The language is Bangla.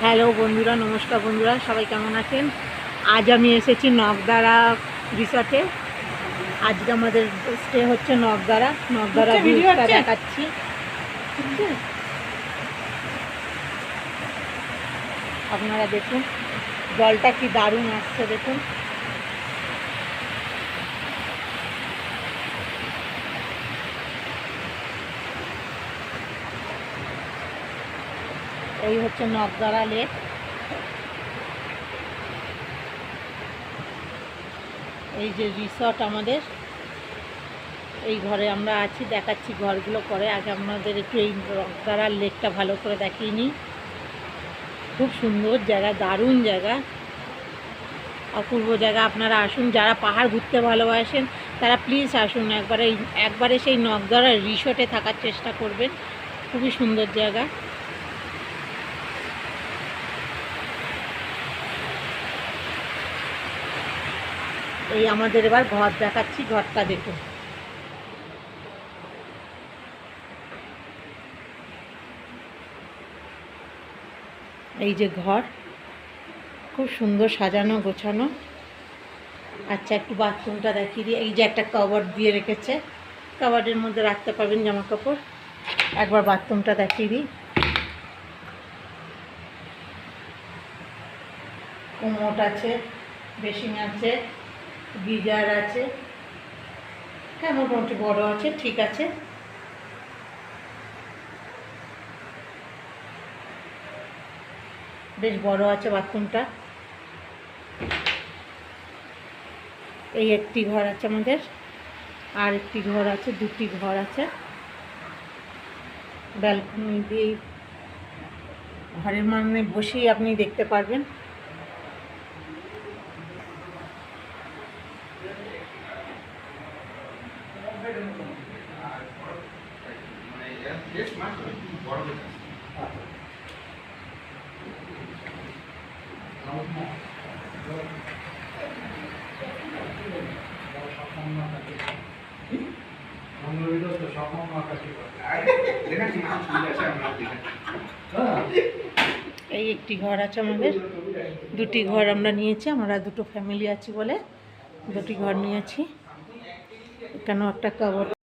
হ্যালো বন্ধুরা, নমস্কার বন্ধুরা, সবাই কেমন আছেন? আজ আমি এসেছি নকদারা রিসর্টে। আজকে আমাদের স্টে হচ্ছে নকদারা ভিউটা দেখাচ্ছি। আপনারা দেখুন জলটা কি দারুণ আসছে, দেখুন। এই হচ্ছে নকদারা লেক। এই যে রিসর্ট আমাদের, এই ঘরে আমরা আছি, দেখাচ্ছি ঘরগুলো পরে। আগে আপনাদের একটু এই নকদারা লেকটা ভালো করে দেখিয়ে নিই। খুব সুন্দর জায়গা, দারুণ জায়গা, অপূর্ব জায়গা। আপনারা আসুন, যারা পাহাড় ঘুরতে ভালোবাসেন তারা প্লিজ আসুন, একবারে সেই নকদারা রিসর্টে থাকার চেষ্টা করবেন। খুবই সুন্দর জায়গা। এই আমাদের এবার ঘর দেখাচ্ছি, ঘরটা দেখুন। এই যে ঘর, খুব সুন্দর সাজানো গোছানো। আচ্ছা, একটু বাথরুমটা দেখিয়ে দিই। এই যে একটা কভার দিয়ে রেখেছে, কভারের মধ্যে রাখতে পারবেন জামা কাপড়। একবার বাথরুমটা দেখিয়ে দিই। কোমোট আছে, বেসিন আছে, গিজার আছে, হ্যাঁ মোটামুটি বড় আছে, ঠিক আছে। বেশ বড় আছে বাথরুমটা। এই একটি ঘর আছে আমাদের, আর একটি ঘর আছে, দুটি ঘর আছে। ব্যালকনি দিয়ে ঘরের মানে বসেই আপনি দেখতে পারবেন। এই একটি ঘর আছে আমাদের, দুটি ঘর আমরা নিয়েছি। আমরা দুটো ফ্যামিলি আছি বলে দুটি ঘর নিয়েছি। এখানেও একটা কভার